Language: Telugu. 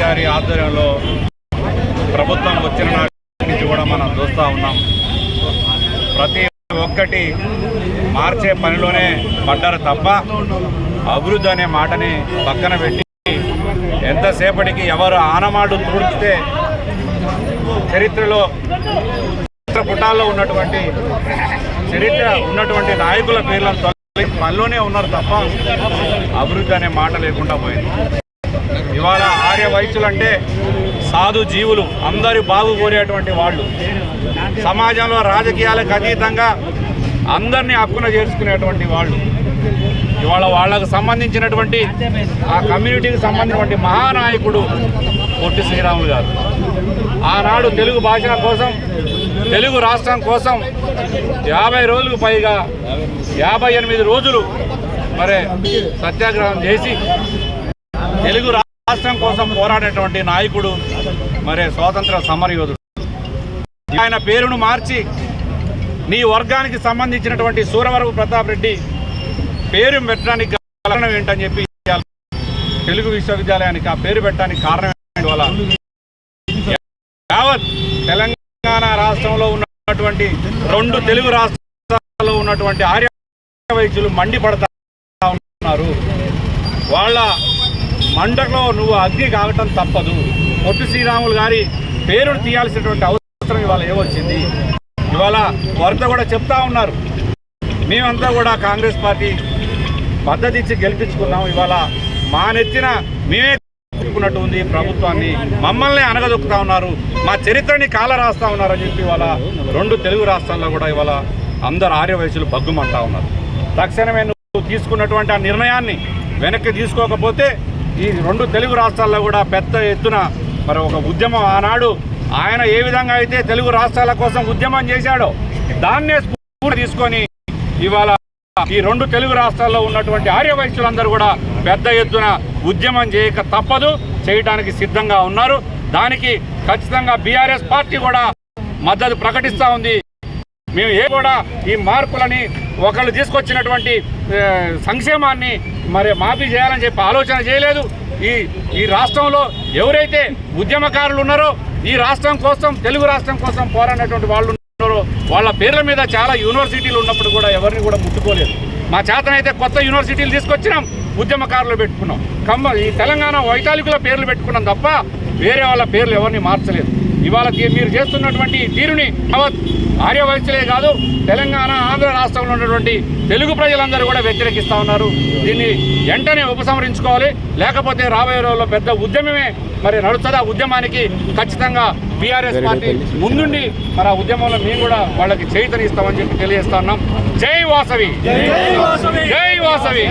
గారి ఆధ్వర్యంలో ప్రభుత్వం వచ్చిన నాటి నుంచి కూడా మనం చూస్తూ ఉన్నాం. ప్రతి ఒక్కటి మార్చే పనిలోనే పడ్డారు తప్ప అభివృద్ధి అనే మాటని పక్కన పెట్టి ఎంతసేపటికి ఎవరు ఆనమాడు తుడిచితే చరిత్రలో పుటాల్లో ఉన్నటువంటి నాయకుల పేర్లను పనిలోనే ఉన్నారు తప్ప అభివృద్ధి అనే మాట లేకుండా పోయింది. ఇవాళ ఆర్య వైశ్యులు అంటే సాధు జీవులు, అందరి బాగు కోరేటువంటి వాళ్ళు, సమాజంలో రాజకీయాలకు అతీతంగా అందరినీ హక్కున చేర్చుకునేటువంటి వాళ్ళు. ఇవాళ వాళ్ళకు సంబంధించినటువంటి ఆ కమ్యూనిటీకి సంబంధించినటువంటి మహానాయకుడు పొట్టి శ్రీరాములు గారు ఆనాడు తెలుగు భాష కోసం, తెలుగు రాష్ట్రం కోసం 50 రోజులకు పైగా 58 రోజులు మరి సత్యాగ్రహం చేసి తెలుగు రాష్ట్రం కోసం పోరాడేటువంటి నాయకుడు, మరి స్వాతంత్ర సమరయోధుడు. ఆయన పేరును మార్చి నీ వర్గానికి సంబంధించినటువంటి సూరవరపు ప్రతాప్ రెడ్డి పేరు పెట్టడానికి కారణం ఏంటని చెప్పి తెలుగు విశ్వవిద్యాలయానికి ఆ పేరు పెట్టడానికి కారణం ఏంటి? వల్ల యావత్ తెలంగాణ రాష్ట్రంలో ఉన్నటువంటి 2 తెలుగు రాష్ట్రాల్లో ఉన్నటువంటి ఆర్య వైశ్యులు మండిపడతా ఉన్నారు. వాళ్ళ మంటలో నువ్వు అగ్ని కావటం తప్పదు. పొట్టి శ్రీరాములు గారి పేరును తీయాల్సినటువంటి అవసరం ఇవాళ ఏమొచ్చింది? ఇవాళ వారితో కూడా చెప్తా ఉన్నారు, మేమంతా కూడా కాంగ్రెస్ పార్టీ పద్ధతి ఇచ్చి గెలిపించుకున్నాం. ఇవాళ మా నెత్తిన మేమే చెప్పుకున్నట్టు ఉంది ప్రభుత్వాన్ని, మమ్మల్ని అనగదొక్కుతా ఉన్నారు, మా చరిత్రని కాల రాస్తా ఉన్నారు అని చెప్పి ఇవాళ 2 తెలుగు రాష్ట్రాల్లో కూడా ఇవాళ అందరు ఆర్య వయసులు బగ్గుమంటా ఉన్నారు. తక్షణమే నువ్వు తీసుకున్నటువంటి ఆ నిర్ణయాన్ని వెనక్కి తీసుకోకపోతే ఈ 2 తెలుగు రాష్ట్రాల్లో కూడా పెద్ద ఎత్తున మరి ఒక ఉద్యమం, ఆనాడు ఆయన ఏ విధంగా అయితే తెలుగు రాష్ట్రాల కోసం ఉద్యమం చేశాడో దాన్నే స్ఫూర్తి తీసుకొని ఇవాళ ఈ 2 తెలుగు రాష్ట్రాల్లో ఉన్నటువంటి ఆర్య వైశ్యులందరూ కూడా పెద్ద ఎత్తున ఉద్యమం చేయక తప్పదు, చేయడానికి సిద్ధంగా ఉన్నారు. దానికి ఖచ్చితంగా బీఆర్ఎస్ పార్టీ కూడా మద్దతు ప్రకటిస్తూ ఉంది. మేము కూడా ఈ మార్పులని ఒకళ్ళు తీసుకొచ్చినటువంటి సంక్షేమాన్ని మరి మాఫీ చేయాలని చెప్పి ఆలోచన చేయలేదు. ఈ రాష్ట్రంలో ఎవరైతే ఉద్యమకారులు ఉన్నారో, ఈ రాష్ట్రం కోసం, తెలుగు రాష్ట్రం కోసం పోరాడినటువంటి వాళ్ళు ఉన్నారో వాళ్ళ పేర్ల మీద చాలా యూనివర్సిటీలు ఉన్నప్పుడు కూడా ఎవరిని కూడా ముట్టుకోలేదు. మా చేతనైతే కొత్త యూనివర్సిటీలు తీసుకొచ్చినాం, ఉద్యమకారులు పెట్టుకున్నాం, ఈ తెలంగాణ వైతాళికుల పేర్లు పెట్టుకున్నాం తప్ప వేరే వాళ్ళ పేర్లు ఎవరిని మార్చలేదు. ఇవాళ మీరు చేస్తున్నటువంటి తీరుని ఆర్య వైశ్యులే కాదు, తెలంగాణ, ఆంధ్ర రాష్ట్రంలో ఉన్నటువంటి తెలుగు ప్రజలందరూ కూడా వ్యతిరేకిస్తూ ఉన్నారు. దీన్ని వెంటనే ఉపసంహరించుకోవాలి, లేకపోతే రాబోయే రోజుల్లో పెద్ద ఉద్యమమే మరి నడుస్తుంది. ఆ ఉద్యమానికి ఖచ్చితంగా బీఆర్ఎస్ పార్టీ ముందుండి మరి ఆ ఉద్యమంలో మేము కూడా వాళ్ళకి చైతన్యస్తామని చెప్పి తెలియజేస్తా ఉన్నాం. జై వాసవి, జై వాసవి.